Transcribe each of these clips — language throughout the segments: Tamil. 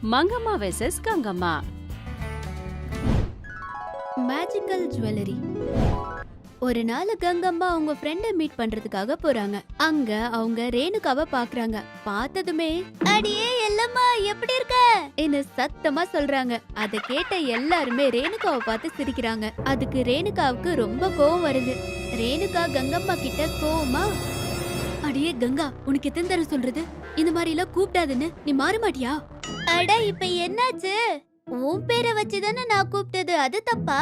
Mangamma versus Gangamma. Magical jewellery. ஒரு நாள் கங்கம்மா அவங்க ஃப்ரெண்ட மீட் பண்றதுக்காக போறாங்க. அங்க அவங்க ரேணுகாவை பாக்குறாங்க. பார்த்ததுமே அடியே எல்லம்மா எப்படி இருக்க என்ன சத்தமா சொல்றாங்க. அத கேட்ட எல்லாருமே ரேணுகாவை பார்த்து சிரிக்கிறாங்க. அதுக்கு ரேணுகாவுக்கு ரொம்ப கோவம் வருது. ரேணுகா கங்கம்மா கிட்ட கோவமா, அடியே கங்கா, உனக்கு எத்தனை தடவை சொல்றது இந்த மாதிரி எல்லாம் கூப்பிடாதுன்னு, நீ மாற மாட்டியா? அட இப்ப என்னாச்சு? உன் பேரை வச்சுதானே நான் கூப்பிட்டது, அது தப்பா?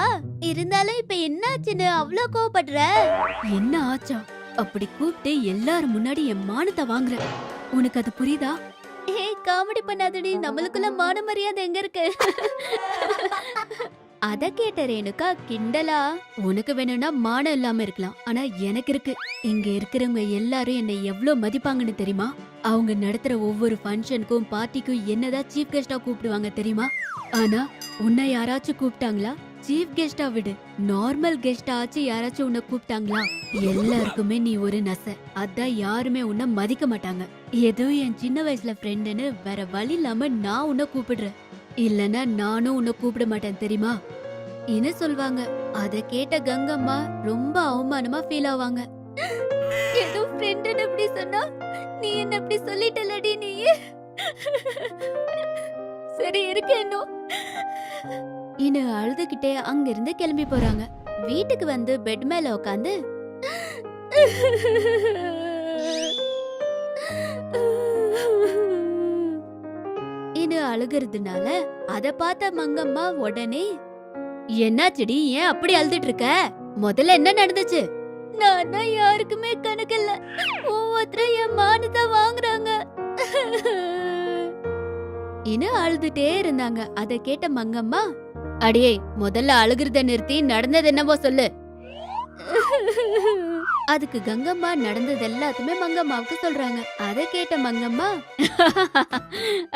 இருந்தாலும் இப்ப என்னாச்சுன்னு அவ்ளோ கோவப்படுற? என்ன ஆச்சா? அப்படி கூப்பிட்டு எல்லாரும் முன்னாடி என் மானத்தை வாங்குற, உனக்கு அது புரியுதா? ஏய் காமெடி பண்ணாதடி, நம்மளுக்குள்ள மான மரியாதை எங்க இருக்கு? அத கேட்ட ரேணுகா கிண்டலா, உனக்கு வேணும்னா மானம் இல்லாம இருக்கலாம், ஆனா எனக்கு இருக்கு. இங்க இருக்கிறவங்க எல்லாரும் என்னை எவ்வளவு மதிப்பாங்கன்னு தெரியுமா? அவங்க நடத்துற ஒவ்வொரு ஃபங்க்ஷனுக்கும் பார்ட்டிக்கும் என்னதான் சீஃப் கெஸ்டா கூப்பிடுவாங்க தெரியுமா? ஆனா உன்னை யாராச்சும் கூப்பிட்டாங்களா? சீஃப் கெஸ்டா விடு, நார்மல் கெஸ்டா ஆச்சு யாராச்சும் உன்னை கூப்பிட்டாங்களா? எல்லாருக்குமே நீ ஒரு நசை, அதான் யாருமே உன்னை மதிக்க மாட்டாங்க. ஏதோ என் சின்ன வயசுல ஃப்ரெண்டுன்னு வேற வழி இல்லாம நான் உன்னை கூப்பிடுறேன், இல்லனா நானும் உன்னை கூப்பிட மாட்டேன் தெரியுமா என்ன சொல்வாங்க. அத கேட்ட கங்கம்மா ரொம்ப அவமானமா ஃபீல் ஆவாங்க. ஏதோ ஃப்ரெண்டுன்னு அப்படி சொன்னா நீ என்ன அப்படி சொல்லிட்டலடி நீ. சரி இருக்கு இன்னும் அழுதுகிட்டே அங்கிருந்து கிளம்பி போறாங்க. வீட்டுக்கு வந்து பெட் மேல உட்காந்து இன்னும் அழுகிறதுனால அத பார்த்த மங்கம்மா உடனே, என்னாச்சுடி, ஏன் அப்படி அழுதுட்டு இருக்க? முதல்ல என்ன நடந்துச்சு? நானா யாருக்குமே கணக்கில்ல, ஒவ்வொருத்தரும் என் மானத்தை வாங்குறாங்க. இன்னும் அழுதுட்டே இருந்தாங்க. அத கேட்ட மங்கம்மா, அடியே முதல்ல அழுகிறத நிறுத்தி நடந்தது என்னவோ சொல்லு. அதுக்கு கங்கம்மா நடந்தது எல்லாத்துமே மங்கம்மாவுக்கு சொல்றாங்க. அத கேட்ட மங்கம்மா,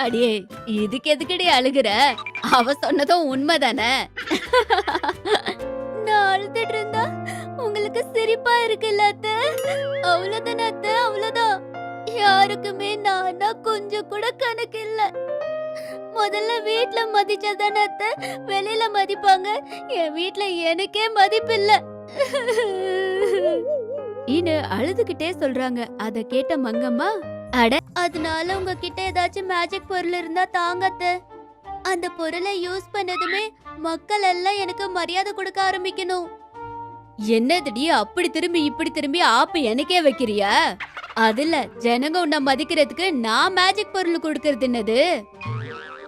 அடியே இதுக்கு எதுக்கடி அழுகுற? அவ சொன்னதும் உண்மைதானே? நான் அழுதுட்டு இருந்தா உங்களுக்கு சிரிப்பா இருக்குல்ல அத்தை? அவ்வளவுதானே அத்தை, அவ்வளவுதான். யாருக்குமே நானா கொஞ்சம் கூட கணக்கு இல்ல. முதல்ல வீட்ல மதிச்சதானே அத்தை வெளியில மதிப்பாங்க. என் வீட்ல எனக்கே மதிப்பு இல்ல. இனு அழுதுகிட்டே சொல்றாங்க. அத கேட்ட மங்கம்மா, அட அதனால உங்ககிட்ட ஏதாச்சும் மேஜிக் பொருள் இருந்தா தாங்கத்த. அந்த பொருளை யூஸ் பண்ணதுமே மக்கள் எல்லாம் எனக்கு மரியாதை கொடுக்க ஆரம்பிக்கணும். என்னதுடி அப்படி திரும்பி இப்படி திரும்பி ஆப்பு எனக்கே வைக்கிறியா? அதுல ஜனங்க உன்னை மதிக்கிறதுக்கு நான் மேஜிக் பொருள் கொடுக்கறது என்னது?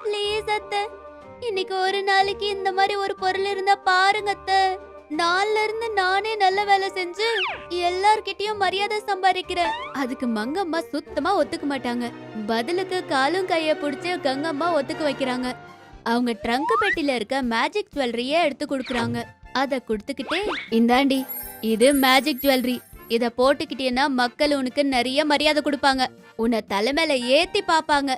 ப்ளீஸ் அத்தை, இன்னைக்கு ஒரு நாளைக்கு இந்த மாதிரி ஒரு பொருள் இருந்தா பாருங்க அத்தை. நாள்ல இருந்து நானே நல்ல வேலை செஞ்சு எல்லார்கிட்டயும் மரியாதை சம்பாதிக்கிறேன். அதுக்கு மங்கம்மா சுத்தமா ஒத்துக்க மாட்டாங்க. பதிலுக்கு காலும் கைய புடிச்சு கங்கம்மா ஒத்துக்க வைக்கிறாங்க. அவங்க ட்ரங்க் பெட்டில இருக்க மேஜிக் ஜுவல்லரிய எடுத்து கொடுக்கறாங்க. அத குடுத்துக்கிட்டே, இந்தாண்டி இது மேஜிக் ஜுவல்லரி, இத போட்டுக்கிட்டேன்னா மக்கள் உனக்கு நிறைய மரியாதை கொடுப்பாங்க, உன்னை தலைமையில ஏத்தி பாப்பாங்க.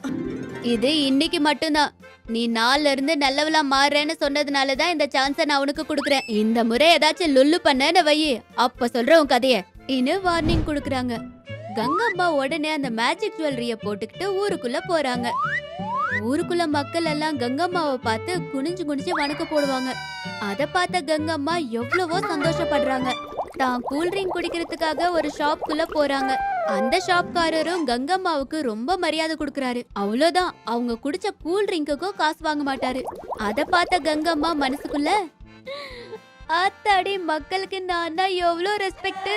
இது இன்னைக்கு மட்டும்தான். நீ நாள்ல இருந்து நல்லவளா மாறுறேன்னு சொன்னதுனாலதான் இந்த சான்ஸ நான் உனக்கு குடுக்கறேன். இந்த முறை ஏதாச்சும் லுல்லு பண்ணேன்னு வையி, அப்ப சொல்ற உன் கதைய. இன்னும் வார்னிங் குடுக்கறாங்க. கங்கம்மா உடனே அந்த மேஜிக் ஜுவல்லரிய போட்டுக்கிட்டு ஊருக்குள்ள போறாங்க. ஊருக்குள்ள மக்கள் எல்லாம் கங்கம்மாவை பார்த்து குனிஞ்சு குனிஞ்சு வணக்க போடுவாங்க. அத பார்த்த கங்கம்மா எவ்வளவோ சந்தோஷப்படுறாங்க. தான் கூல்ட்ரிங்க் குடிக்கிறதுக்காக ஒரு ஷாப்குள்ள போறாங்க. அந்த ஷாப்காரரும் கங்கம்மாவுக்கு ரொம்ப மரியாதை கொடுக்கறாரு. அவ்வளவுதான், அவங்க குடிச்ச கூல்ட்ரிங்க்குக்கும் காசு வாங்க மாட்டாரு. அத பார்த்த கங்கம்மா மனசுக்குள்ள, ஆத்தாடி மக்களுக்கு நான் தான் எவ்வளவு ரெஸ்பெக்ட்,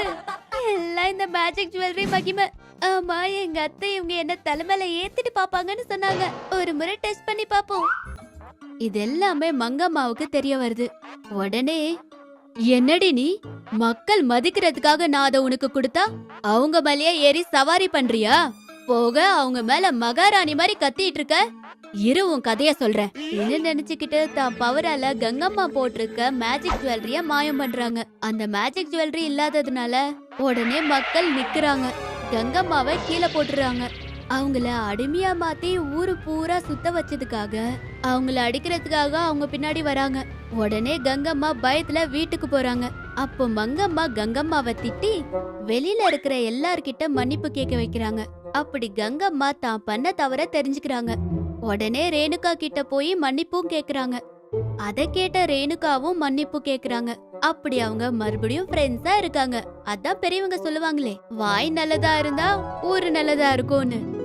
எல்லாம் இந்த மேஜிக் ஜுவல்லரி மகிமை. ஆமா, எங்க அத்தை இவங்க என்ன தலைமையில ஏத்திட்டு பாப்பாங்கன்னு சொன்னாங்க, ஒரு முறை டெஸ்ட் பண்ணி பாப்போம். இது எல்லாமே மங்கம்மாவுக்கு தெரிய வருது. உடனே, என்னடி நீ மக்கள் மதிக்கிறதுக்காக நான் அதை உனக்கு கொடுத்தா அவங்க மேலேயே ஏறி சவாரி பண்றியா? போக அவங்க மேல மகாராணி மாதிரி கத்திட்டு இருக்க, இரு உன் கதைய சொல்றேன். என்ன நினைச்சுக்கிட்டு தான் பவரால கங்கம்மா போட்டிருக்க மேஜிக் ஜுவல்லரிய மாயம் பண்றாங்க. அந்த மேஜிக் ஜுவல்லரி இல்லாததுனால உடனே மக்கள் நிக்கிறாங்க. கங்கம்மாவை கீழே போட்டுறாங்க. அவங்கள அடிமையா மாத்தி ஊரு பூரா சுத்த வச்சதுக்காக அவங்கள அடிக்கிறதுக்காக அவங்க பின்னாடி வராங்க. உடனே கங்கம்மா பயத்துல வீட்டுக்கு போறாங்க. அப்போ மங்கம்மா கங்கம்மாவை திட்டி வெளியில இருக்கிற எல்லார்கிட்ட மன்னிப்பு கேட்க வைக்கிறாங்க. அப்படி கங்கம்மா தான் பண்ண தவற தெரிஞ்சுக்கிறாங்க. உடனே ரேணுகா கிட்ட போய் மன்னிப்பும் கேக்குறாங்க. அத கேட்ட ரேணுகாவும் மன்னிப்பு கேக்குறாங்க. அப்படி அவங்க மறுபடியும் ஃப்ரெண்ட்ஸா இருக்காங்க. அதான் பெரியவங்க சொல்லுவாங்களே, வாய் நல்லதா இருந்தா ஊரு நல்லதா இருக்கும்னு.